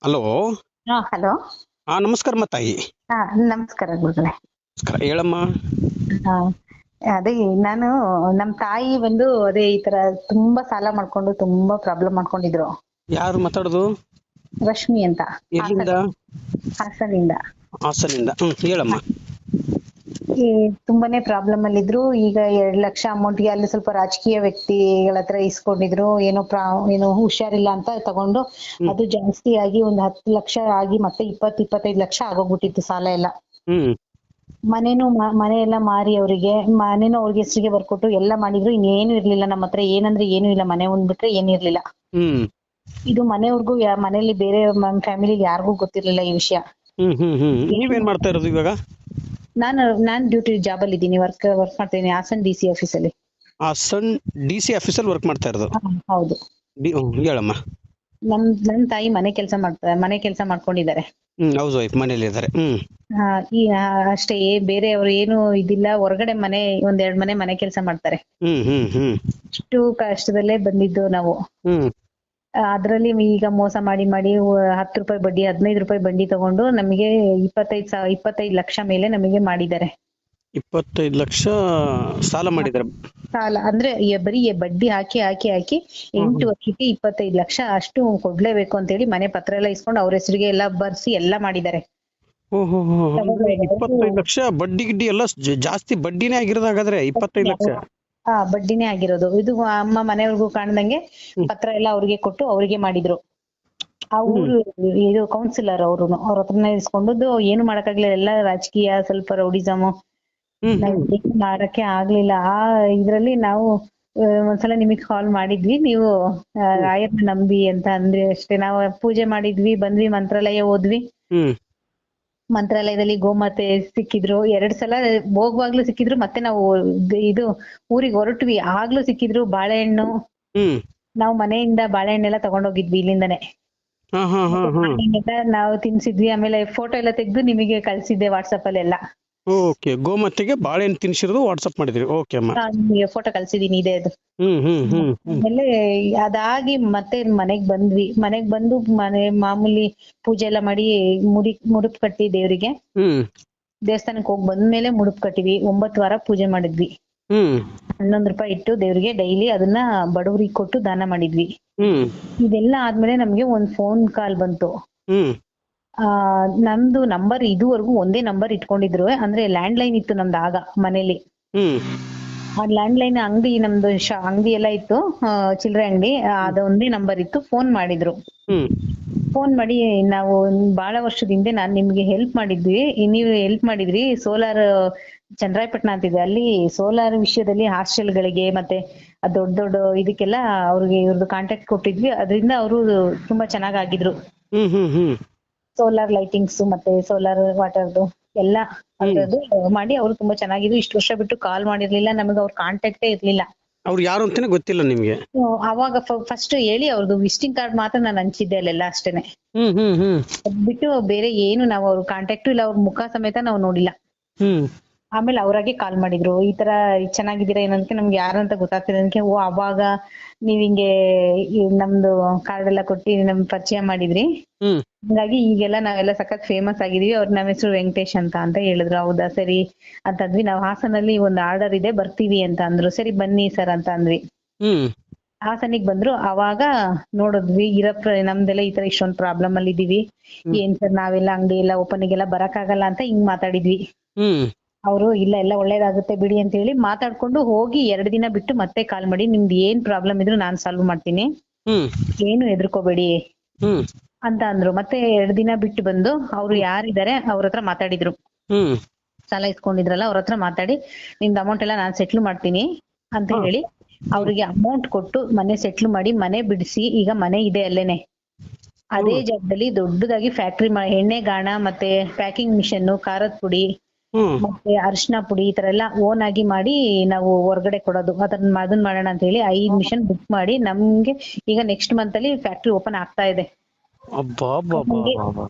Hello. ಹಾ hello. ನಮಸ್ಕಾರ ತಾಯಿ. ಹಾ ನಮಸ್ಕಾರ ಗುರುಗಳೇ. ನಮಸ್ಕಾರ, ಹೇಳಮ್ಮ. ಹಾ ಅದೇ ನಾನು ನಮ್ ತಾಯಿ ಬಂದು ಅದೇ ಈ ತರ ತುಂಬಾ ಸಾಲ ಮಾಡ್ಕೊಂಡು ತುಂಬಾ ಪ್ರಾಬ್ಲಮ್ ಮಾಡ್ಕೊಂಡಿದ್ರು. ಯಾರು ಮಾತಾಡೋದು? ರಶ್ಮಿ ಅಂತ. ಎಲ್ಲಿಂದ? ಹಾಸನಿಂದ. ಹಾಸನಿಂದ. ಹೇಳಮ್ಮ. ಈ ತುಂಬಾನೇ ಪ್ರಾಬ್ಲಮ್ ಅಲ್ಲಿ ಇದ್ರು. ಈಗ 2 ಲಕ್ಷ ಅಮೌಂಟ್ಗೆ ಅಲ್ಲಿ ಸ್ವಲ್ಪ ರಾಜಕೀಯ ವ್ಯಕ್ತಿಗಳ ಹತ್ರ ಇಸ್ಕೊಂಡಿದ್ರು. ಏನೋ ಹುಷಾರಿಲ್ಲ ಅಂತ ತಗೊಂಡು ಅದು ಜಾಸ್ತಿ ಆಗಿ ಒಂದ್ 10 ಲಕ್ಷ ಆಗಿ ಮತ್ತೆ 20-25 ಲಕ್ಷ ಆಗೋಗ್ಬಿಟ್ಟಿತ್ತು ಸಾಲ ಎಲ್ಲ. ಹ್ಮ್ ಮನೆ ಎಲ್ಲ ಮಾರಿ ಅವ್ರಿಗೆ ಅವ್ರಿಗೆ ಹೆಸರಿಗೆ ಬರ್ಕೊಟ್ಟು ಎಲ್ಲ ಮಾಡಿದ್ರು. ಇನ್ನೇನು ಇರ್ಲಿಲ್ಲ ನಮ್ಮ ಹತ್ರ, ಏನಂದ್ರೆ ಏನು ಇಲ್ಲ, ಮನೆ ಒಂದ್ಬಿಟ್ರೆ ಏನಿರ್ಲಿಲ್ಲ. ಹ್ಮ್ ಇದು ಮನೆಯವ್ರಿಗೂ ಮನೇಲಿ ಬೇರೆ ಫ್ಯಾಮಿಲಿ ಯಾರಿಗೂ ಗೊತ್ತಿರ್ಲಿಲ್ಲ ಈ ವಿಷಯ. ನೀವೇನ್ ಮಾಡ್ತಾ ಇರೋದು ಇವಾಗ? ನಾನ್ ಡ್ಯೂಟಿ ಜಾಬ್ ಅಲ್ಲಿ ಇದ್ದೀನಿ, ವರ್ಕ್ ಮಾಡ್ತೀನಿ ಹಾಸನ್ DC ಆಫೀಸಲ್ಲಿ. ಹಾಸನ್ DC ಆಫೀಸಲ್ಲಿ ವರ್ಕ್ ಮಾಡ್ತಾ ಇರೋದು? ಹೌದು. ಹೇಳಮ್ಮ. ನನ್ ತಾಯಿ ಮನೆ ಕೆಲಸ ಮಾಡ್ಕೊಂಡಿದ್ದಾರೆ. ಹೌಸ್ ವೈಫ್, ಮನೇಲಿ ಇದ್ದಾರೆ. ಅಷ್ಟೇ, ಬೇರೆಯವ್ರು ಏನು ಇದಿಲ್ಲ. ಹೊರಗಡೆ ಒಂದೆರಡು ಮನೆ ಕೆಲಸ ಮಾಡ್ತಾರೆ. ಇಷ್ಟು ಕಷ್ಟದಲ್ಲೇ ಬಂದಿದ್ದು ನಾವು. ಅದ್ರಲ್ಲಿ ಈಗ ಮೋಸ ಮಾಡಿ 10 ರೂಪಾಯಿ ಬಡ್ಡಿ, 15 ರೂಪಾಯಿ ಬಡ್ಡಿ ತಗೊಂಡು ನಮಗೆ 25 ಲಕ್ಷ ಮೇಲೆ ನಮಗೆ ಮಾಡಿದ್ದಾರೆ. 25 ಲಕ್ಷ ಸಾಲ ಮಾಡಿದ್ದಾರೆ? ಸಾಲ ಅಂದ್ರೆ ಬರೀ ಬಡ್ಡಿ ಹಾಕಿ 8 ವರ್ಷಕ್ಕೆ 25 ಲಕ್ಷ ಅಷ್ಟು ಕೊಡ್ಲೇಬೇಕು ಅಂತ ಹೇಳಿ ಮನೆ ಪತ್ರ ಎಲ್ಲ ಇಸ್ಕೊಂಡು ಅವ್ರ ಹೆಸರಿಗೆ ಎಲ್ಲ ಬರ್ಸಿ ಎಲ್ಲ ಮಾಡಿದ್ದಾರೆ. 25 ಲಕ್ಷ ಬಡ್ಡಿ ಗಿಡ್ಡಿ ಎಲ್ಲ ಜಾಸ್ತಿ ಬಡ್ಡಿನೇ ಆಗಿರೋದಾಗಾದ್ರೆ 25 ಲಕ್ಷ? ಬಡ್ಡಿನೇ ಆಗಿರೋದು. ಇದು ಅಮ್ಮ ಮನೆಯವ್ರಿಗೂ ಕಾಣ್ದಂಗೆ ಪತ್ರ ಎಲ್ಲ ಅವ್ರಿಗೆ ಕೊಟ್ಟು ಅವ್ರಿಗೆ ಮಾಡಿದ್ರು. ಆ ಊರು ಇದು ಕೌನ್ಸಿಲರ್ ಅವ್ರ ಹತ್ರನೇ ಇಸ್ಕೊಂಡದ್ದು. ಏನು ಮಾಡಕ್ಕಾಗ್ಲಿಲ್ಲ, ಎಲ್ಲ ರಾಜಕೀಯ, ಸ್ವಲ್ಪ ರೌಡಿಸಮ್, ಮಾಡಕ್ಕೆ ಆಗ್ಲಿಲ್ಲ. ಇದ್ರಲ್ಲಿ ನಾವು ಒಂದ್ಸಲ ನಿಮಗ್ ಕಾಲ್ ಮಾಡಿದ್ವಿ, ನೀವು ರಾಯರ್ನ ನಂಬಿ ಅಂತ ಅಂದ್ರೆ ಅಷ್ಟೇ. ನಾವು ಪೂಜೆ ಮಾಡಿದ್ವಿ, ಬಂದ್ವಿ, ಮಂತ್ರಾಲಯ ಹೋದ್ವಿ. ಮಂತ್ರಾಲಯದಲ್ಲಿ ಗೋಮಾತೆ ಸಿಕ್ಕಿದ್ರು 2 ಸಲ. ಹೋಗುವಾಗ್ಲೂ ಸಿಕ್ಕಿದ್ರು, ಮತ್ತೆ ನಾವು ಇದು ಊರಿಗೆ ಹೊರಟ್ವಿ ಆಗ್ಲೂ ಸಿಕ್ಕಿದ್ರು. ಬಾಳೆಹಣ್ಣು, ನಾವು ಮನೆಯಿಂದ ಬಾಳೆಹಣ್ಣೆಲ್ಲ ತಗೊಂಡೋಗಿದ್ವಿ ಇಲ್ಲಿಂದಾನೆ. ನಾವು ತಿನ್ಸಿದ್ವಿ. ಆಮೇಲೆ ಫೋಟೋ ಎಲ್ಲ ತೆಗ್ದು ನಿಮಗೆ ಕಳ್ಸಿದ್ದೆ ವಾಟ್ಸಪ್ ಅಲ್ಲಿ ಎಲ್ಲ. ಓಕೆ, ಗೋಮಾತೆಗೆ ಬಾಳೆಹಣ್ಣು ತಿನ್ಸಿರೋದು ವಾಟ್ಸಪ್ ಮಾಡಿದ್ರಿ? ಓಕೆ ಅಮ್ಮ, ನಿಮಗೆ ಫೋಟೋ ಕಳ್ಸಿದೀನಿ ಇದೆ ಅದು. ಆಮೇಲೆ ಅದಾಗಿ ಮತ್ತೆ ಮನೆಗ್ ಬಂದ್ವಿ. ಮನೆಗ್ ಬಂದು ಮಾಮೂಲಿ ಪೂಜೆ ಎಲ್ಲ ಮಾಡಿ ಮುಡುಪ್ ಕಟ್ಟಿ ದೇವ್ರಿಗೆ, ದೇವಸ್ಥಾನಕ್ಕೆ ಹೋಗಿ ಬಂದ್ಮೇಲೆ ಮುಡುಪ್ ಕಟ್ಟಿವಿ. 9 ವಾರ ಪೂಜೆ ಮಾಡಿದ್ವಿ. 11 ರೂಪಾಯಿ ಇಟ್ಟು ದೇವ್ರಿಗೆ ಡೈಲಿ ಅದನ್ನ ಬಡವರಿಗೆ ಕೊಟ್ಟು ದಾನ ಮಾಡಿದ್ವಿ. ಇದೆಲ್ಲ ಆದ್ಮೇಲೆ ನಮ್ಗೆ ಒಂದ್ ಫೋನ್ ಕಾಲ್ ಬಂತು. ನಮ್ದು ನಂಬರ್ ಇದುವರೆಗೂ ಒಂದೇ ನಂಬರ್ ಇಟ್ಕೊಂಡಿದ್ರು. ಅಂದ್ರೆ ಲ್ಯಾಂಡ್ ಲೈನ್ ಇತ್ತು ನಮ್ದು ಆಗ ಮನೇಲಿ. ಆ ಲ್ಯಾಂಡ್ ಲೈನ್ ಅಂಗಡಿ, ನಮ್ದು ಅಂಗಡಿ ಎಲ್ಲ ಇತ್ತು, ಚಿಲ್ಲರೆ ಅಂಗಡಿ, ಅದೊಂದೇ ನಂಬರ್ ಇತ್ತು. ಫೋನ್ ಮಾಡಿದ್ರು. ಫೋನ್ ಮಾಡಿ, ನಾವು ಬಹಳ ವರ್ಷದ ಹಿಂದೆ ನಾನ್ ನಿಮ್ಗೆ ಹೆಲ್ಪ್ ಮಾಡಿದ್ವಿ, ನೀವು ಹೆಲ್ಪ್ ಮಾಡಿದ್ರಿ. ಸೋಲಾರ್ ಚಂದ್ರಾಯಪಟ್ಟಣ ಅಂತಿದೆ, ಅಲ್ಲಿ ಸೋಲಾರ್ ವಿಷಯದಲ್ಲಿ ಹಾಸ್ಟೆಲ್ಗಳಿಗೆ ಮತ್ತೆ ದೊಡ್ಡ ದೊಡ್ಡ ಇದಕ್ಕೆಲ್ಲ ಅವ್ರಿಗೆ ಇವ್ರದ್ದು ಕಾಂಟ್ಯಾಕ್ಟ್ ಕೊಟ್ಟಿದ್ವಿ. ಅದರಿಂದ ಅವರು ತುಂಬಾ ಚೆನ್ನಾಗಿದ್ರು. ಸೋಲಾರ್ ಲೈಟಿಂಗ್ಸ್ ಮತ್ತೆ ಸೋಲಾರ್ ವಾಟರ್ದು ಎಲ್ಲ ಅದ್ರದ್ದು ಮಾಡಿ ಅವ್ರು ತುಂಬಾ ಚೆನ್ನಾಗಿದ್ರು. ಇಷ್ಟು ವರ್ಷ ಬಿಟ್ಟು ಕಾಲ್ ಮಾಡಿರ್ಲಿಲ್ಲ ನಮಗೆ, ಅವ್ರ ಕಾಂಟ್ಯಾಕ್ಟೇ ಇರ್ಲಿಲ್ಲ. ಅವ್ರು ಯಾರು ಅಂತಾನೆ ಗೊತ್ತಿಲ್ಲ ನಿಮ್ಗೆ? ಅವಾಗ ಫಸ್ಟ್ ಹೇಳಿ ಅವ್ರದ್ದು ವಿಸಿಟಿಂಗ್ ಕಾರ್ಡ್ ಮಾತ್ರ ನಾನು ಹಂಚಿದ್ದೆ ಅಲ್ಲೆಲ್ಲ, ಅಷ್ಟೇನೆ. ಬಿಟ್ಟು ಬೇರೆ ಏನು ನಾವು ಅವ್ರ ಕಾಂಟ್ಯಾಕ್ಟ್ ಇಲ್ಲ, ಅವ್ರ ಮುಖ ಸಮೇತ ನಾವು ನೋಡಿಲ್ಲ. ಆಮೇಲೆ ಅವ್ರಾಗೆ ಕಾಲ್ ಮಾಡಿದ್ರು, ಈ ತರ ಚೆನ್ನಾಗಿದ್ದೀರಾ ಏನಂತ, ನಮ್ಗೆ ಯಾರಂತ ಗೊತ್ತಾಗ್ತಿರೋದಕ್ಕೆ. ಅವಾಗ ನೀವ್ ಹಿಂಗೆ ನಮ್ದು ಕಾರ್ಡ್ ಎಲ್ಲ ಕೊಟ್ಟು ನಮ್ ಪರಿಚಯ ಮಾಡಿದ್ರಿ, ಹಂಗಾಗಿ ಈಗೆಲ್ಲ ನಾವೆಲ್ಲ ಸಖತ್ ಫೇಮಸ್ ಆಗಿದೀವಿ. ನಮ್ಮ ಹೆಸರು ವೆಂಕಟೇಶ್ ಅಂತ ಹೇಳಿದ್ರು. ಹೌದಾ ಸರಿ ಅಂತಂದ್ವಿ. ನಾವು ಹಾಸನಲ್ಲಿ ಒಂದು ಆರ್ಡರ್ ಇದೆ, ಬರ್ತೀವಿ ಅಂತ ಅಂದ್ರು. ಸರಿ ಬನ್ನಿ ಸರ್ ಅಂತ ಅಂದ್ವಿ. ಹಾಸನಿಗೆ ಬಂದ್ರು. ಅವಾಗ ನೋಡಿದ್ವಿ, ನಮ್ದೆಲ್ಲ ಈ ತರ ಇಷ್ಟೊಂದು ಪ್ರಾಬ್ಲಮ್ ಅಲ್ಲಿ ಇದೀವಿ, ಏನ್ ಸರ್ ನಾವೆಲ್ಲ ಅಂಗಡಿ ಎಲ್ಲ ಓಪನಿಗೆಲ್ಲ ಬರಕ್ಕಾಗಲ್ಲ ಅಂತ ಹಿಂಗ್ ಮಾತಾಡಿದ್ವಿ. ಅವರು ಇಲ್ಲ, ಎಲ್ಲ ಒಳ್ಳೇದಾಗುತ್ತೆ ಬಿಡಿ ಅಂತ ಹೇಳಿ ಮಾತಾಡ್ಕೊಂಡು ಹೋಗಿ 2 ದಿನ ಬಿಟ್ಟು ಮತ್ತೆ ಕಾಲ್ ಮಾಡಿ, ನಿಮ್ದು ಏನ್ ಪ್ರಾಬ್ಲಮ್ ಇದ್ರು ನಾನ್ ಸಾಲ್ವ್ ಮಾಡ್ತೀನಿ, ಏನು ಹೆದರ್ಕೋಬೇಡಿ ಅಂತ ಅಂದ್ರು. ಮತ್ತೆ 2 ದಿನ ಬಿಟ್ಟು ಬಂದು ಅವ್ರು ಯಾರಿದ್ದಾರೆ ಅವ್ರ ಹತ್ರ ಮಾತಾಡಿದ್ರು. ಸಾಲ ಇಸ್ಕೊಂಡಿದ್ರಲ್ಲ ಅವ್ರ ಹತ್ರ ಮಾತಾಡಿ, ನಿಮ್ದು ಅಮೌಂಟ್ ಎಲ್ಲ ನಾನ್ ಸೆಟ್ಲ್ ಮಾಡ್ತೀನಿ ಅಂತ ಹೇಳಿ ಅವ್ರಿಗೆ ಅಮೌಂಟ್ ಕೊಟ್ಟು ಮನೆ ಸೆಟ್ಲ್ ಮಾಡಿ ಮನೆ ಬಿಡಿಸಿ, ಈಗ ಮನೆ ಇದೆ ಅಲ್ಲೇನೆ. ಅದೇ ಜಾಗದಲ್ಲಿ ದೊಡ್ಡದಾಗಿ ಫ್ಯಾಕ್ಟ್ರಿ, ಎಣ್ಣೆ ಗಾಣ ಮತ್ತೆ ಪ್ಯಾಕಿಂಗ್ ಮಿಷನ್, ಖಾರದ ಪುಡಿ ಮತ್ತೆ ಅರಿಶಿನ ಪುಡಿ, ಈ ತರ ಎಲ್ಲ ಓನ್ ಆಗಿ ಮಾಡಿ ನಾವು ಹೊರಗಡೆ ಕೊಡೋದು. ಅದನ್ನ ಮಾಡೋಣ ಅಂತ ಹೇಳಿ 5 ಮಿಷನ್ ಬುಕ್ ಮಾಡಿ ನಮ್ಗೆ ಈಗ ನೆಕ್ಸ್ಟ್ ಮಂತ್ ಅಲ್ಲಿ ಫ್ಯಾಕ್ಟ್ರಿ ಓಪನ್ ಆಗ್ತಾ ಇದೆ.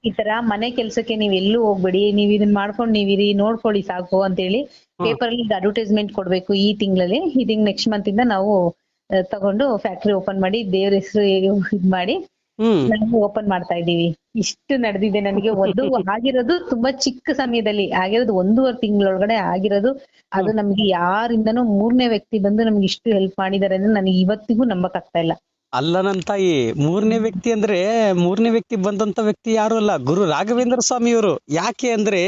ಈ ತರ ಮನೆ ಕೆಲ್ಸಕ್ಕೆ ನೀವ್ ಎಲ್ಲೂ ಹೋಗ್ಬೇಡಿ, ನೀವ್ ಇದನ್ನ ಮಾಡ್ಕೊಂಡು ನೀವಿರಿ, ನೋಡ್ಕೊಳ್ಳಿ ಸಾಕು ಅಂತ ಹೇಳಿ ಪೇಪರ್ ಅಲ್ಲಿ ಅಡ್ವರ್ಟೈಸ್ಮೆಂಟ್ ಕೊಡ್ಬೇಕು ಈ ತಿಂಗಳಲ್ಲಿ. ಇದೀಗ ನೆಕ್ಸ್ಟ್ ಮಂತ್ ಇಂದ ನಾವು ತಗೊಂಡು ಫ್ಯಾಕ್ಟ್ರಿ ಓಪನ್ ಮಾಡಿ ದೇವ್ರ ಹೆಸರು ಇದ್ ಮಾಡಿ ನಾವು ಓಪನ್ ಮಾಡ್ತಾ ಇದೀವಿ. ಇಷ್ಟು ನಡೆದಿದೆ ನನಗೆ. ಒಂದು ಆಗಿರೋದು ತುಂಬಾ ಚಿಕ್ಕ ಸಮಯದಲ್ಲಿ ಆಗಿರೋದು 1.5 ತಿಂಗಳೊಳಗಡೆ ಆಗಿರೋದು. ಅದು ನಮ್ಗೆ ಯಾರಿಂದನೂ 3ನೇ ವ್ಯಕ್ತಿ ಬಂದು ನಮ್ಗೆ ಇಷ್ಟು ಹೆಲ್ಪ್ ಮಾಡಿದಾರೆ ಅಂದ್ರೆ ನನಗೆ ಇವತ್ತಿಗೂ ನಂಬಕ್ ಆಗ್ತಾ ಇಲ್ಲ. ಅಲ್ಲ ನನ್ ತಾಯಿ, ಮೂರನೇ ವ್ಯಕ್ತಿ ಅಂದ್ರೆ ಮೂರನೇ ವ್ಯಕ್ತಿ ಬಂದಂತ ವ್ಯಕ್ತಿ ಯಾರು ಅಲ್ಲ, ಗುರು ರಾಘವೇಂದ್ರ ಸ್ವಾಮಿಯವರು. ಯಾಕೆ ಅಂದ್ರೆ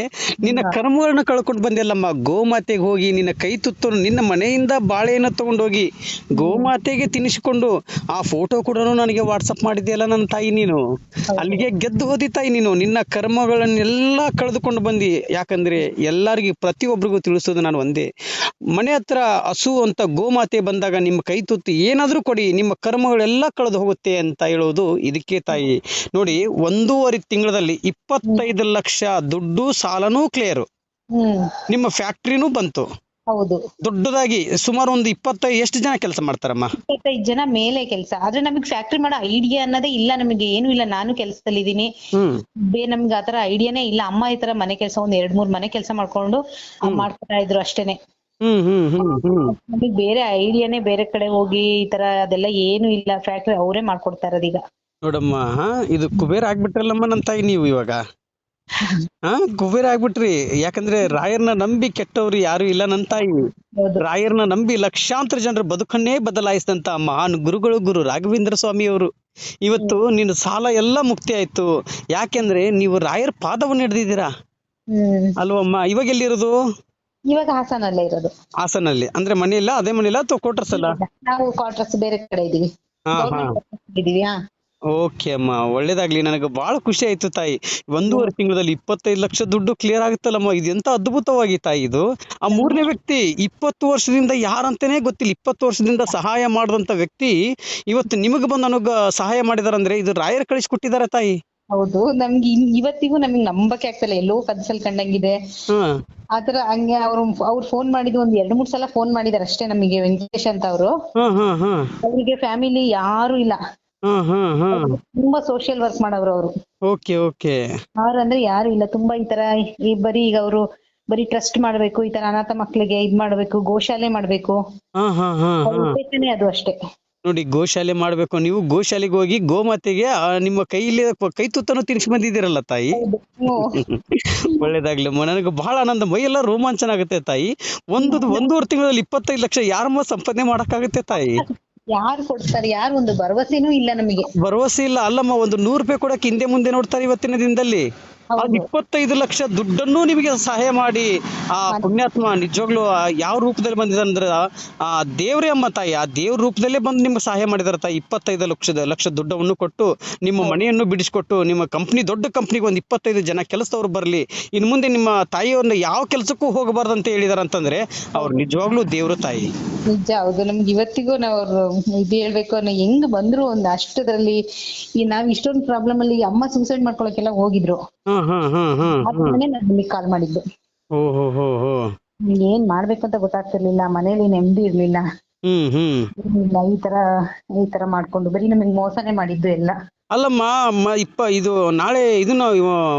ನಿನ್ನ ಕರ್ಮಗಳನ್ನ ಕಳ್ಕೊಂಡು ಬಂದಿಲ್ಲಮ್ಮ. ಗೋಮಾತೆಗೆ ಹೋಗಿ ನಿನ್ನ ಕೈ ತುತ್ತು ನಿನ್ನ ಮನೆಯಿಂದ ಬಾಳೆಯನ್ನು ತಗೊಂಡೋಗಿ ಗೋಮಾತೆಗೆ ತಿನ್ನಿಸಿಕೊಂಡು ಆ ಫೋಟೋ ಕೂಡ ನನಗೆ ವಾಟ್ಸಪ್ ಮಾಡಿದ್ಯಲ್ಲ ನನ್ನ ತಾಯಿ. ನೀನು ಅಲ್ಲಿಗೆ ಗೆದ್ದು ಹೋದಿ ತಾಯಿ. ನೀನು ನಿನ್ನ ಕರ್ಮಗಳನ್ನೆಲ್ಲ ಕಳೆದುಕೊಂಡು ಬಂದಿ. ಯಾಕಂದ್ರೆ ಎಲ್ಲರಿಗೂ ಪ್ರತಿಯೊಬ್ಬರಿಗೂ ತಿಳಿಸೋದು ನಾನು ಒಂದೇ, ಮನೆ ಹತ್ರ ಹಸು ಅಂತ ಗೋಮಾತೆ ಬಂದಾಗ ನಿಮ್ಮ ಕೈ ತುತ್ತು ಏನಾದ್ರೂ ಕೊಡಿ, ನಿಮ್ಮ ಕರ್ಮಗಳೆಲ್ಲ ಕಳೆದು ಹೋಗುತ್ತೆ ಅಂತ ಹೇಳೋದು ಇದಕ್ಕೆ ತಾಯಿ. ನೋಡಿ, 1.5 ತಿಂಗಳಲ್ಲಿ 25 ಲಕ್ಷ ದುಡ್ಡು ಸಾಲನೂ ಕ್ಲಿಯರ್, ನಿಮ್ಮ ಫ್ಯಾಕ್ಟ್ರಿನೂ ಬಂತು. ಹೌದು, ದೊಡ್ಡದಾಗಿ ಸುಮಾರು ಒಂದು 25 ಎಷ್ಟು ಜನ ಕೆಲಸ ಮಾಡ್ತಾರಮ್ಮ? 25 ಜನ ಮೇಲೆ ಕೆಲಸ. ಆದ್ರೆ ನಮಗ್ ಫ್ಯಾಕ್ಟ್ರಿ ಮಾಡೋ ಐಡಿಯಾ ಅನ್ನೋದೇ ಇಲ್ಲ, ನಮಗೆ ಏನು ಇಲ್ಲ. ನಾನು ಕೆಲಸದಲ್ಲಿ ಇದೀನಿ, ನಮ್ಗೆ ಆತರ ಐಡಿಯಾನೇ ಇಲ್ಲ. ಅಮ್ಮ ಈ ತರ ಮನೆ ಕೆಲಸ ಒಂದ್ 2-3 ಮನೆ ಕೆಲಸ ಮಾಡ್ಕೊಂಡು ಮಾಡ್ತಾ ಇದ್ರು ಅಷ್ಟೇನೆ. ನಮಗ್ ಬೇರೆ ಐಡಿಯಾನೇ ಬೇರೆ ಕಡೆ ಹೋಗಿ ಈ ತರ ಅದೆಲ್ಲ ಏನು ಇಲ್ಲ. ಫ್ಯಾಕ್ಟ್ರಿ ಅವರೇ ಮಾಡ್ಕೊಡ್ತಾ ಇರೋದೀಗ. ನೋಡಮ್ಮ, ಇದು ಕುಬೇರ ಆಗ್ಬಿಟ್ರಲ್ಲಮ್ಮ ನನ್ನ ತಾಯಿ ನೀವು ಇವಾಗ. ಕುಬೇರ ಆಗ್ಬಿಟ್ರಿ. ಯಾಕಂದ್ರೆ ರಾಯರ್ನ ನಂಬಿ ಕೆಟ್ಟವ್ರು ಯಾರು ಇಲ್ಲ ನನ್ನ ತಾಯಿ. ರಾಯರ್ನ ನಂಬಿ ಲಕ್ಷಾಂತರ ಜನರ ಬದುಕನ್ನೇ ಬದಲಾಯಿಸಿದಂತ ಮಹಾನ್ ಗುರುಗಳು ಗುರು ರಾಘವೇಂದ್ರ ಸ್ವಾಮಿಯವರು. ಇವತ್ತು ನಿನ್ನ ಸಾಲ ಎಲ್ಲ ಮುಕ್ತಿ ಆಯ್ತು. ಯಾಕೆಂದ್ರೆ ನೀವು ರಾಯರ್ ಪಾದವನ್ನು ಹಿಡಿದಿದ್ದೀರಾ ಅಲ್ವಮ್ಮ? ಇವಾಗ ಎಲ್ಲಿರೋದು? ಇವಾಗ ಹಾಸನಲ್ಲೇ ಇರೋದು. ಹಾಸನಲ್ಲಿ ಅಂದ್ರೆ ಮನೆಯಿಲ್ಲ, ಅದೇ ಮನೆಯಿಲ್ಲ ಅಥವಾ ಕ್ವಾರ್ಟರ್ಸ್ ಅಲ್ಲ? ನಾವು ಕ್ವಾರ್ಟರ್ಸ್ ಬೇರೆ ಕಡೆ ಇದೀವಿ. ಓಕೆ ಅಮ್ಮ, ಒಳ್ಳೇದಾಗ್ಲಿ. ನನಗೆ ಬಹಳ ಖುಷಿ ಆಯ್ತು ತಾಯಿ. 1.5 ತಿಂಗಳಲ್ಲಿ 25 ಲಕ್ಷ ದುಡ್ಡು ಕ್ಲಿಯರ್ ಆಗುತ್ತಲ್ಲಮ್ಮ. ಇದು ಎಂತ ಅದ್ಭುತವಾಗಿ ತಾಯಿ ಇದು. ಆ ಮೂರನೇ ವ್ಯಕ್ತಿ 20 ವರ್ಷದಿಂದ ಯಾರಂತಾನೆ ಗೊತ್ತಿಲ್ಲ, 20 ವರ್ಷದಿಂದ ಸಹಾಯ ಮಾಡಿದಂತ ವ್ಯಕ್ತಿ ಇವತ್ತು ನಿಮಗೆ ಬಂದು ನನಗ ಸಹಾಯ ಮಾಡಿದಾರಂದ್ರೆ ಇದು ರಾಯರ್ ಕಳಿಸ್ಕೊಟ್ಟಿದ್ದಾರೆ ತಾಯಿ. ಹೌದು, ನಮ್ಗೆ ಇವತ್ತಿಗೂ ನಮಗ್ ನಂಬಕ್ಕೆ ಆಗ್ತಿಲ್ಲ. ಎಲ್ಲೋ ಕನ್ಸಲ್ ಕಂಡಂಗಿದೆ ಆತರ. ಹಂಗೆ ಅವ್ರು ಫೋನ್ ಮಾಡಿದ್ದು ಒಂದ್ 2-3 ಸಲ ಫೋನ್ ಮಾಡಿದಾರೆ ಅಷ್ಟೇ ನಮಗೆ. ವೆಂಕಟೇಶ್ ಅಂತ ಅವರು, ಅವ್ರಿಗೆ ಫ್ಯಾಮಿಲಿ ಯಾರು ಇಲ್ಲ. ತುಂಬಾ ಸೋಷಿಯಲ್ ವರ್ಕ್ ಮಾಡೋರು ಅವರು. ಅವ್ರು ಅಂದ್ರೆ ಯಾರು ಇಲ್ಲ. ತುಂಬಾ ಈ ತರ ಬರೀ ಈಗ ಅವರು ಬರೀ ಟ್ರಸ್ಟ್ ಮಾಡ್ಬೇಕು, ಈ ತರ ಅನಾಥ ಮಕ್ಳಿಗೆ ಇದ್ ಮಾಡ್ಬೇಕು, ಗೋಶಾಲೆ ಮಾಡ್ಬೇಕು, ಉದ್ದೇಶನೇ ಅದು ಅಷ್ಟೇ. ನೋಡಿ, ಗೋಶಾಲೆ ಮಾಡ್ಬೇಕು. ನೀವು ಗೋಶಾಲೆಗೆ ಹೋಗಿ ಗೋಮಾತೆಗೆ ನಿಮ್ಮ ಕೈಲಿ ಕೈ ತುತ್ತನ್ನು ತಿನ್ಸಿ ಬಂದಿದ್ದೀರಲ್ಲ ತಾಯಿ. ಒಳ್ಳೇದಾಗ್ಲಿ. ನನಗೆ ಬಹಳ ಆನಂದ, ಮೈಯೆಲ್ಲ ರೋಮಾಂಚನ ಆಗುತ್ತೆ ತಾಯಿ. 1.5 ತಿಂಗಳಲ್ಲಿ 25 ಲಕ್ಷ ಯಾರಮ್ಮ ಸಂಪಾದನೆ ಮಾಡಕ್ಕಾಗುತ್ತೆ ತಾಯಿ? ಯಾರು ಕೊಡ್ತಾರೆ? ಯಾರು ಒಂದು ಭರವಸೆನೂ ಇಲ್ಲ ನಮಗೆ. ಭರವಸೆ ಇಲ್ಲ ಅಲ್ಲಮ್ಮ. ಒಂದು 100 ರೂಪಾಯಿ ಕೊಡಕ್ಕೆ ಹಿಂದೆ ಮುಂದೆ ನೋಡ್ತಾರೆ ಇವತ್ತಿನ ದಿನದಲ್ಲಿ. 25 ಲಕ್ಷ ದುಡ್ಡನ್ನು ನಿಮಗೆ ಸಹಾಯ ಮಾಡಿ ಆ ಪುಣ್ಯಾತ್ಮ ನಿಜವಾಗ್ಲು ಯಾವ ರೂಪದಲ್ಲಿ ಬಂದಿದೆ ಆ ದೇವ್ರೇ ಅಮ್ಮ ತಾಯಿ. ಆ ದೇವ್ರ ರೂಪದಲ್ಲೇ ಬಂದು ನಿಮ್ಗೆ ಸಹಾಯ ಮಾಡಿದಾರೆ ತಾಯಿ. 25 ಲಕ್ಷ ದುಡ್ಡನ್ನು ಕೊಟ್ಟು ನಿಮ್ಮ ಮನೆಯನ್ನು ಬಿಡಿಸ್ಕೊಟ್ಟು ನಿಮ್ಮ ಕಂಪ್ನಿ, ದೊಡ್ಡ ಕಂಪ್ನಿಗೆ ಒಂದು 25 ಜನ ಕೆಲಸದವ್ರು ಬರ್ಲಿ, ಇನ್ ಮುಂದೆ ನಿಮ್ಮ ತಾಯಿಯವ್ರನ್ನ ಯಾವ ಕೆಲಸಕ್ಕೂ ಹೋಗಬಾರ್ದಂತ ಹೇಳಿದಾರ ಅಂತಂದ್ರೆ ಅವ್ರು ನಿಜವಾಗ್ಲೂ ದೇವ್ರು ತಾಯಿ. ನಿಜ, ಹೌದು. ನಮ್ಗೆ ಇವತ್ತಿಗೂ ನಾವು ಇದು ಹೇಳ್ಬೇಕು ಅನ್ನೋ ಹೆಂಗ್ ಬಂದ್ರು ಒಂದು ಅಷ್ಟದ್ರಲ್ಲಿ. ನಾವ್ ಇಷ್ಟೊಂದು ಪ್ರಾಬ್ಲಮ್ ಅಲ್ಲಿ ಅಮ್ಮ ಸೂಸೈಡ್ ಮಾಡ್ಕೊಳಕ್ಕೆಲ್ಲ ಹೋಗಿದ್ರು. ನಿಮಗೆ ಕಾಲ್ ಮಾಡಿದ್ದು. ಏನ್ ಮಾಡ್ಬೇಕಂತ ಗೊತ್ತಾಗ್ತಿರ್ಲಿಲ್ಲ, ಮನೇಲಿ ನೆಮ್ಮದಿ ಇರ್ಲಿಲ್ಲ. ಈ ತರ ಮಾಡ್ಕೊಂಡು ಬರೀ ನಮಗ್ ಮೋಸನೆ ಮಾಡಿದ್ದು ಎಲ್ಲ. ಅಲ್ಲಮ್ಮ, ಇದು ನಾಳೆ ಇದನ್ನ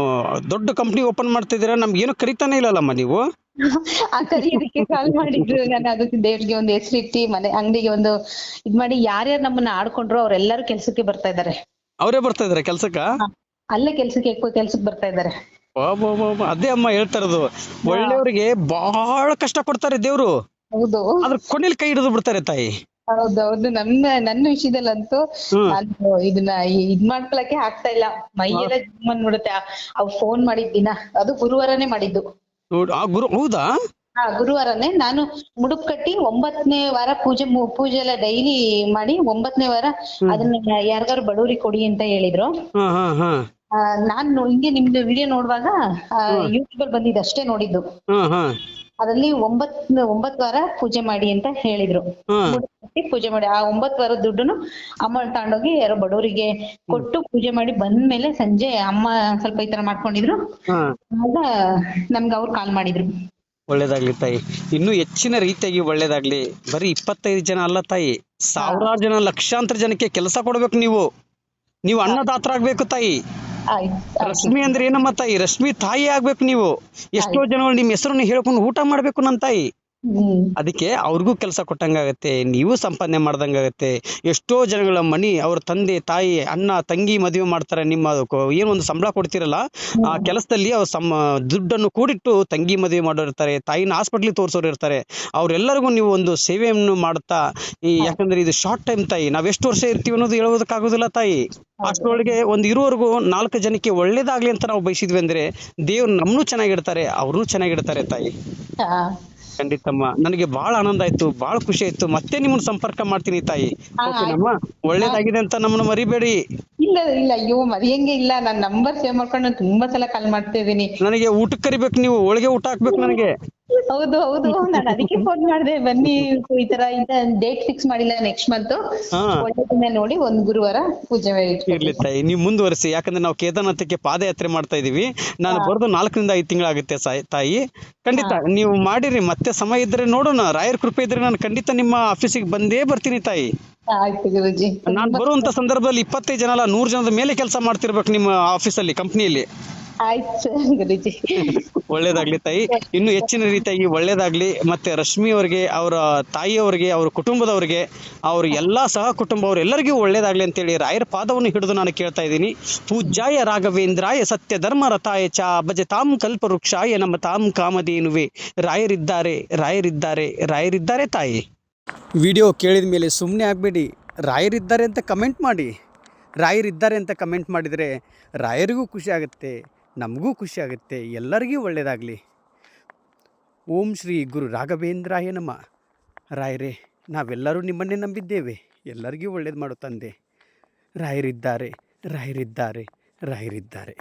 ದೊಡ್ಡ ಕಂಪ್ನಿ ಓಪನ್ ಮಾಡ್ತಾ ಇದೀರಾ, ನಮ್ಗೆ ಏನು ಕರಿತಾನೆ ಇಲ್ಲಲ್ಲಮ್ಮ ನೀವು? ಆ ಕರಿಯೋದಕ್ಕೆ ಕಾಲ್ ಮಾಡಿದ್ರು. ನಾನು ಅದಕ್ಕೆ ದೇವ್ರಿಗೆ ಒಂದು ಹೆಸರಿಟ್ಟಿ ಮನೆ ಅಂಗಡಿಗೆ ಒಂದು ಇದ್ ಮಾಡಿ ಯಾರ್ಯಾರು ನಮ್ಮನ್ನ ಆಡ್ಕೊಂಡ್ರು ಅವ್ರೆಲ್ಲಾರು ಕೆಲ್ಸಕ್ಕೆ ಬರ್ತಾ ಇದಾರೆ. ಅವರೇ ಬರ್ತಾ ಇದಾರೆ ಕೆಲ್ಸಕ್ಕ? ಅಲ್ಲೇ ಕೆಲ್ಸಕ್ಕೆ ಬರ್ತಾ ಇದಾರೆ. ಅದೇ ಅಮ್ಮ ಹೇಳ್ತಾ ಇರೋದು, ಒಳ್ಳೆಯವ್ರಿಗೆ ಬಹಳ ಕಷ್ಟ ಕೊಡ್ತಾರೆ ದೇವ್ರು. ಹೌದು, ಅದ್ರ ಕೊನೆಯಲ್ಲಿ ಕೈ ಹಿಡಿದು ಬಿಡ್ತಾರೆ ತಾಯಿ. ಹೌದೌದು. ನನ್ನ ವಿಷಯದಲ್ಲಂತೂ ನಾನು ಇದನ್ನ ಇದ್ ಮಾಡ್ಕೊಳಕ್ಕೆ ಆಗ್ತಾ ಇಲ್ಲ. ಮೈಯೆಲ್ಲ ಜುಮ್ಮನ್ ನೋಡುತ್ತೆ. ಅವ್ರು ಫೋನ್ ಮಾಡಿದ ದಿನ, ಅದು ಗುರುವಾರನೇ ಮಾಡಿದ್ದು. ಹೌದಾ? ಗುರುವಾರನೇ ನಾನು ಮುಡುಪ್ ಕಟ್ಟಿ 9ನೇ ವಾರ ಪೂಜೆ ಎಲ್ಲ ಡೈಲಿ ಮಾಡಿ 9ನೇ ವಾರ ಅದನ್ನ ಯಾರಿಗಾರು ಬಡವರಿಗೆ ಕೊಡಿ ಅಂತ ಹೇಳಿದ್ರು. ನಾನು ಹಿಂಗೆ ನಿಮ್ದು ವಿಡಿಯೋ ನೋಡುವಾಗ ಯೂಟ್ಯೂಬ್ ಅಲ್ಲಿ ಬಂದಿದ್ದು ಅಷ್ಟೇ ನೋಡಿದ್ದು. ಅದ್ರಲ್ಲಿ 9 ವಾರ ಪೂಜೆ ಮಾಡಿ ಅಂತ ಹೇಳಿದ್ರು. ಪೂಜೆ ಮಾಡಿ ಆ 9 ವಾರದ ದುಡ್ಡುನು ಅಮ್ಮ ತಗೊಂಡೋಗಿ ಯಾರೋ ಬಡವರಿಗೆ ಕೊಟ್ಟು ಪೂಜೆ ಮಾಡಿ ಬಂದ್ಮೇಲೆ ಸಂಜೆ ಅಮ್ಮ ಸ್ವಲ್ಪ ಈ ತರ ಮಾಡ್ಕೊಂಡಿದ್ರು. ಆಗ ನಮ್ಗೆ ಅವ್ರು ಕಾಲ್ ಮಾಡಿದ್ರು. ಒಳ್ಳೇದಾಗ್ಲಿ ತಾಯಿ, ಇನ್ನೂ ಹೆಚ್ಚಿನ ರೀತಿಯಾಗಿ ಒಳ್ಳೇದಾಗ್ಲಿ. ಬರೀ 25 ಜನ ಅಲ್ಲ ತಾಯಿ, ಸಾವಿರಾರು ಜನ, ಲಕ್ಷಾಂತರ ಜನಕ್ಕೆ ಕೆಲಸ ಕೊಡ್ಬೇಕು. ನೀವು ಅನ್ನದಾತರಾಗ್ಬೇಕು ತಾಯಿ. ರಶ್ಮಿ ಅಂದ್ರೆ ಏನಮ್ಮ ತಾಯಿ? ರಶ್ಮಿ ತಾಯಿ ಆಗ್ಬೇಕು ನೀವು. ಎಷ್ಟೋ ಜನಗಳು ನಿಮ್ ಹೆಸರನ್ನು ಹೇಳ್ಕೊಂಡು ಊಟ ಮಾಡ್ಬೇಕು ನನ್ನ ತಾಯಿ. ಅದಕ್ಕೆ ಅವ್ರಿಗೂ ಕೆಲಸ ಕೊಟ್ಟಂಗಾಗತ್ತೆ, ನೀವು ಸಂಪಾದನೆ ಮಾಡ್ದಂಗಾಗತ್ತೆ. ಎಷ್ಟೋ ಜನಗಳ ಮನಿ ಅವ್ರ ತಂದೆ ತಾಯಿ ಅಣ್ಣ ತಂಗಿ ಮದುವೆ ಮಾಡ್ತಾರೆ, ನಿಮ್ಮ ಏನೊಂದು ಸಂಬಳ ಕೊಡ್ತಿರಲ್ಲ ಆ ಕೆಲಸದಲ್ಲಿ ಅವ್ರ ದುಡ್ಡನ್ನು ಕೂಡಿಟ್ಟು ತಂಗಿ ಮದುವೆ ಮಾಡೋರಿರ್ತಾರೆ, ತಾಯಿನ ಹಾಸ್ಪಿಟ್ಲಿಗೆ ತೋರಿಸೋರು ಇರ್ತಾರೆ. ಅವ್ರೆಲ್ಲರಿಗೂ ನೀವು ಒಂದು ಸೇವೆಯನ್ನು ಮಾಡುತ್ತಾ ಯಾಕಂದ್ರೆ ಇದು ಶಾರ್ಟ್ ಟೈಮ್ ತಾಯಿ, ನಾವ್ ಎಷ್ಟು ವರ್ಷ ಇರ್ತೀವಿ ಅನ್ನೋದು ಹೇಳೋದಕ್ಕಾಗೋದಿಲ್ಲ ತಾಯಿ. ಅಷ್ಟರೊಳಗೆ ಒಂದು ಇರುವವರೆಗೂ 4 ಜನಕ್ಕೆ ಒಳ್ಳೇದಾಗ್ಲಿ ಅಂತ ನಾವು ಬಯಸಿದ್ವಿ ಅಂದ್ರೆ ದೇವ್ರು ನಮ್ಮನ್ನು ಚೆನ್ನಾಗಿಡ್ತಾರೆ, ಅವ್ರನ್ನೂ ಚೆನ್ನಾಗಿಡ್ತಾರೆ ತಾಯಿ. ಖಂಡಿತಮ್ಮ, ನನಗೆ ಬಹಳ ಆನಂದ ಆಯ್ತು, ಬಹಳ ಖುಷಿ ಆಯ್ತು. ಮತ್ತೆ ನಿಮ್ಮನ್ನ ಸಂಪರ್ಕ ಮಾಡ್ತೀನಿ ತಾಯಿ. ಓಕೆನಮ್ಮ, ಒಳ್ಳೇದಾಗಿದೆ ಅಂತ ನಮ್ಮನ್ನ ಮರಿಬೇಡಿ. ಇಲ್ಲ ಇಲ್ಲ, ಅಯ್ಯೋ ಮರಿಯಂಗೆ ಇಲ್ಲ, ನಾನ್ ನಂಬರ್ ಸೇವ್ ಮಾಡ್ಕೊಂಡು ನಾನು ತುಂಬಾ ಸಲ ಕಾಲ್ ಮಾಡ್ತಾ ಇದೀನಿ. ನನಗೆ ಊಟಕ್ಕೆ ಕರಿಬೇಕು, ನೀವು ಹೋಳಿಗೆ ಊಟ ಹಾಕ್ಬೇಕು ನನಗೆ. ಹೌದು ಹೌದು, ನಾನು ಅದಕ್ಕೆ ಫೋನ್ ಮಾಡ್ದೆ, ಬನ್ನಿ ಈ ತರ ಡೇಟ್ ಫಿಕ್ಸ್ ಮಾಡಿಲ್ಲ, ನೆಕ್ಸ್ಟ್ ಮಂತ್ ಒಳ್ಳೆ ದಿನ ನೋಡಿ ಒಂದ್ ಗುರುವಾರ ಪೂಜೆ ಇರ್ಲಿ ತಾಯಿ, ನೀವು ಮುಂದುವರಿಸಿ. ಯಾಕಂದ್ರೆ ನಾವು ಕೇದಾರನಾಥಕ್ಕೆ ಪಾದಯಾತ್ರೆ ಮಾಡ್ತಾ ಇದೀವಿ. ನಾನು ಬರೋದು 4 ರಿಂದ 5 ತಿಂಗಳಾಗುತ್ತೆ ತಾಯಿ. ಖಂಡಿತ ನೀವು ಮಾಡಿರಿ, ಮತ್ತೆ ಸಮಯ ಇದ್ರೆ ನೋಡೋಣ. ರಾಯರ ಕೃಪೆ ಇದ್ರೆ ನಾನು ಖಂಡಿತ ನಿಮ್ಮ ಆಫೀಸಿಗೆ ಬಂದೇ ಬರ್ತೀನಿ ತಾಯಿ. ಆಯ್ತು ಗುರುಜಿ. ನಾನು ಬರುವಂತ ಸಂದರ್ಭದಲ್ಲಿ 25 ಜನ ಅಲ್ಲ 100 ಜನದ ಮೇಲೆ ಕೆಲಸ ಮಾಡ್ತಿರ್ಬೇಕು ನಿಮ್ಮ ಆಫೀಸಲ್ಲಿ, ಕಂಪ್ನಿಯಲ್ಲಿ. ಆಯ್ತು ಗುರುಜಿ. ಒಳ್ಳೇದಾಗ್ಲಿ ತಾಯಿ, ಇನ್ನು ಹೆಚ್ಚಿನ ರೀತಿಯಾಗಿ ಒಳ್ಳೇದಾಗ್ಲಿ. ಮತ್ತೆ ರಶ್ಮಿ ಅವರಿಗೆ, ಅವರ ತಾಯಿಯವರಿಗೆ, ಅವ್ರ ಕುಟುಂಬದವರಿಗೆ, ಅವ್ರ ಎಲ್ಲಾ ಸಹ ಕುಟುಂಬ ಅವರೆಲ್ಲರಿಗೂ ಒಳ್ಳೇದಾಗ್ಲಿ ಅಂತೇಳಿ ರಾಯರ ಪಾದವನ್ನು ಹಿಡಿದು ನಾನು ಕೇಳ್ತಾ ಇದ್ದೀನಿ. ಪೂಜ್ಯಾಯ ರಾಘವೇಂದ್ರಾಯ ಸತ್ಯ ಧರ್ಮ ರಥಾಯ ಚ ಭಜತಾಂ ಕಲ್ಪವೃಕ್ಷಾಯ ನಮ್ಮ ತಾಂ ಕಾಮಧೇನುವೆ. ರಾಯರಿದ್ದಾರೆ, ರಾಯರಿದ್ದಾರೆ, ರಾಯರಿದ್ದಾರೆ ತಾಯಿ. ವಿಡಿಯೋ ಕೇಳಿದ ಮೇಲೆ ಸುಮ್ಮನೆ ಆಗಬೇಡಿ, ರಾಯರಿದ್ದಾರೆ ಅಂತ ಕಮೆಂಟ್ ಮಾಡಿ. ರಾಯರಿದ್ದಾರೆ ಅಂತ ಕಮೆಂಟ್ ಮಾಡಿದರೆ ರಾಯರಿಗೂ ಖುಷಿ ಆಗುತ್ತೆ, ನಮಗೂ ಖುಷಿ ಆಗುತ್ತೆ, ಎಲ್ಲರಿಗೂ ಒಳ್ಳೆಯದಾಗಲಿ. ಓಂ ಶ್ರೀ ಗುರು ರಾಘವೇಂದ್ರಾಯ ನಮಃ. ರಾಯರೇ, ನಾವೆಲ್ಲರೂ ನಿಮ್ಮನ್ನೇ ನಂಬಿದ್ದೇವೆ, ಎಲ್ಲರಿಗೂ ಒಳ್ಳೇದು ಮಾಡು ತಂದೆ. ರಾಯರಿದ್ದಾರೆ, ರಾಯರಿದ್ದಾರೆ, ರಾಯರಿದ್ದಾರೆ.